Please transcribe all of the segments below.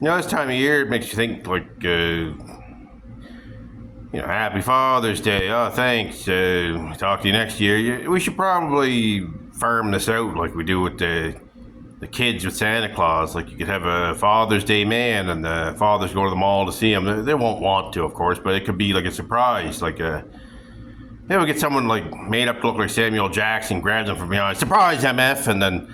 This time of year it makes you think like, Happy Father's Day. Oh, thanks. Talk to you next year. We should probably firm this out like we do with the kids with Santa Claus. Like you could have a Father's Day man, and the fathers go to the mall to see him. They won't want to, of course, but it could be like a surprise. Like we get someone like made up to look like Samuel Jackson, grabs him from behind, surprise MF, and then,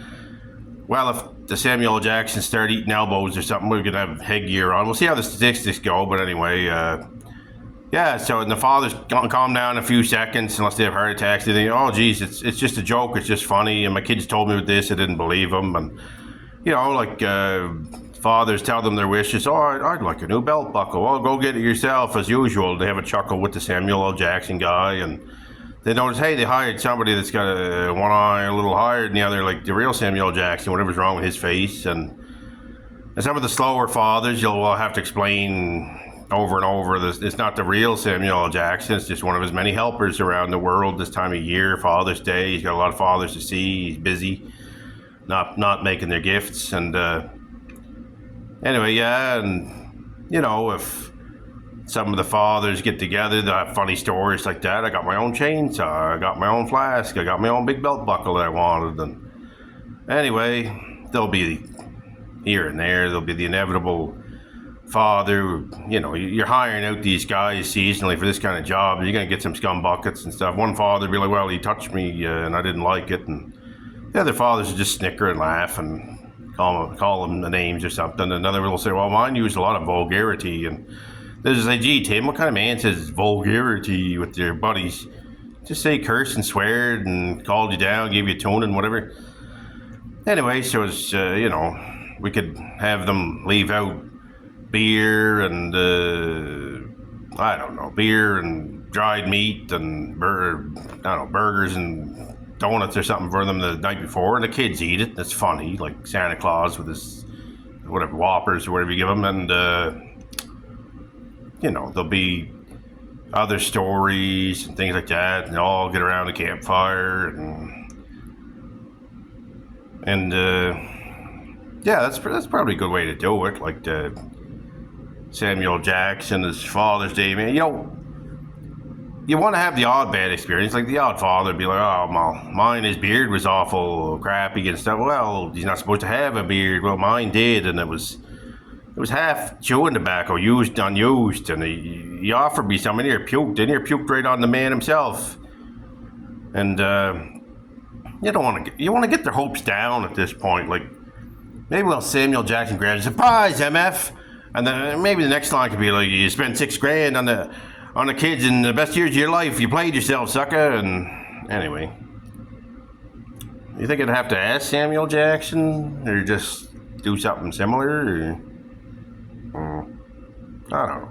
well, if the Samuel Jackson start eating elbows or something, we're gonna have headgear on. We'll see how the statistics go, but anyway. Yeah, so and the fathers calm down a few seconds unless they have heart attacks. They think, oh, geez, it's just a joke. It's just funny. And my kids told me this. I didn't believe them. And, fathers tell them their wishes. Oh, I'd like a new belt buckle. Well, go get it yourself as usual. They have a chuckle with the Samuel L. Jackson guy. And they notice, hey, they hired somebody that's got one eye a little higher than the other, like the real Samuel Jackson, whatever's wrong with his face. And some of the slower fathers, you'll have to explain over and over, it's not the real Samuel L. Jackson. It's just one of his many helpers around the world this time of year, Father's Day. He's got a lot of fathers to see. He's busy, not making their gifts. And anyway, yeah, and if some of the fathers get together, they'll have funny stories like that. I got my own chainsaw. I got my own flask. I got my own big belt buckle that I wanted. And anyway, there'll be here and there. There'll be the inevitable father. You're hiring out these guys seasonally for this kind of job. You're going to get some scum buckets and stuff. One father will be like, well, he touched me and I didn't like it. And the other fathers will just snicker and laugh and call them the names or something. Another will say, well, mine used a lot of vulgarity. And they'll just say, gee, Tim, what kind of man says vulgarity with your buddies? Just say curse and swear and called you down, gave you a tone and whatever. Anyway, so it's, we could have them leave out beer and beer and dried meat and burgers and donuts or something for them the night before, and the kids eat it. That's funny, like Santa Claus with his whatever Whoppers or whatever you give them. And there'll be other stories and things like that, and they'll all get around the campfire and yeah, that's probably a good way to do it. Like Samuel Jackson, his Father's Day, man. You want to have the odd bad experience. Like the odd father would be like, oh, mine, his beard was awful crappy and stuff. Well, he's not supposed to have a beard. Well, mine did, and it was half chewing tobacco, used, unused. And he offered me some, and he puked right on the man himself. And you want to get their hopes down at this point. Like, maybe Samuel Jackson grabs, surprise, MF. And then maybe the next line could be like, you spent $6,000 on the kids in the best years of your life. You played yourself, sucker. And anyway, you think I'd have to ask Samuel Jackson or just do something similar? Or, I don't know.